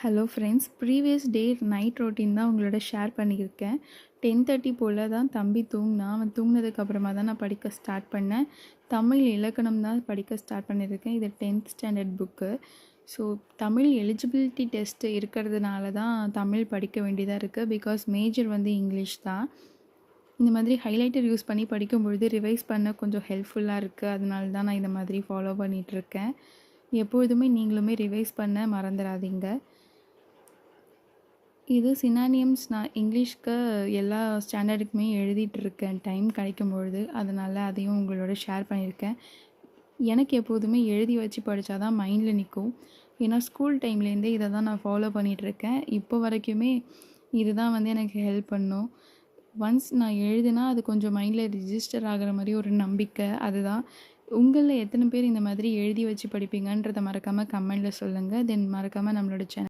Hello friends, previous day night routine தான் உங்களோட share பண்ணியிருக்கேன். 10:30 போல் தான் தம்பி தூங்கினான். அவன் தூங்கினதுக்கப்புறமா தான் நான் படிக்க ஸ்டார்ட் பண்ணேன். தமிழ் இலக்கணம் தான் படிக்க ஸ்டார்ட் பண்ணியிருக்கேன். இது 10th standard book. So Tamil eligibility test இருக்கிறதுனால தான் தமிழ் படிக்க வேண்டியதாக இருக்குது. பிகாஸ் மேஜர் வந்து இங்கிலீஷ் தான். இந்த மாதிரி ஹைலைட்டர் யூஸ் பண்ணி படிக்கும்பொழுது ரிவைஸ் பண்ண கொஞ்சம் ஹெல்ப்ஃபுல்லாக இருக்குது. அதனால தான் நான் இந்த மாதிரி ஃபாலோ பண்ணிகிட்ருக்கேன். எப்பொழுதுமே நீங்களுமே ரிவைஸ் பண்ண மறந்துடாதீங்க. இது சினானியம்ஸ் நான் இங்கிலீஷ்க்கு எல்லா ஸ்டாண்டர்டுக்குமே எழுதிட்டுருக்கேன் டைம் கிடைக்கும்பொழுது. அதனால் அதையும் உங்களோட ஷேர் பண்ணியிருக்கேன். எனக்கு எப்போதுமே எழுதி வச்சு படித்தா தான் மைண்டில் நிற்கும். ஏன்னா ஸ்கூல் டைம்லேருந்தே இதை தான் நான் ஃபாலோ பண்ணிகிட்ருக்கேன். இப்போ வரைக்குமே இது தான் வந்து எனக்கு ஹெல்ப் பண்ணும். ஒன்ஸ் நான் எழுதுனா அது கொஞ்சம் மைண்டில் ரிஜிஸ்டர் ஆகிற மாதிரி ஒரு நம்பிக்கை. அதுதான். உங்களில் எத்தனை பேர் இந்த மாதிரி எழுதி வச்சு படிப்பீங்கன்றதை மறக்காமல் கமெண்டில் சொல்லுங்கள். தென் மறக்காமல் நம்மளோட சேனல்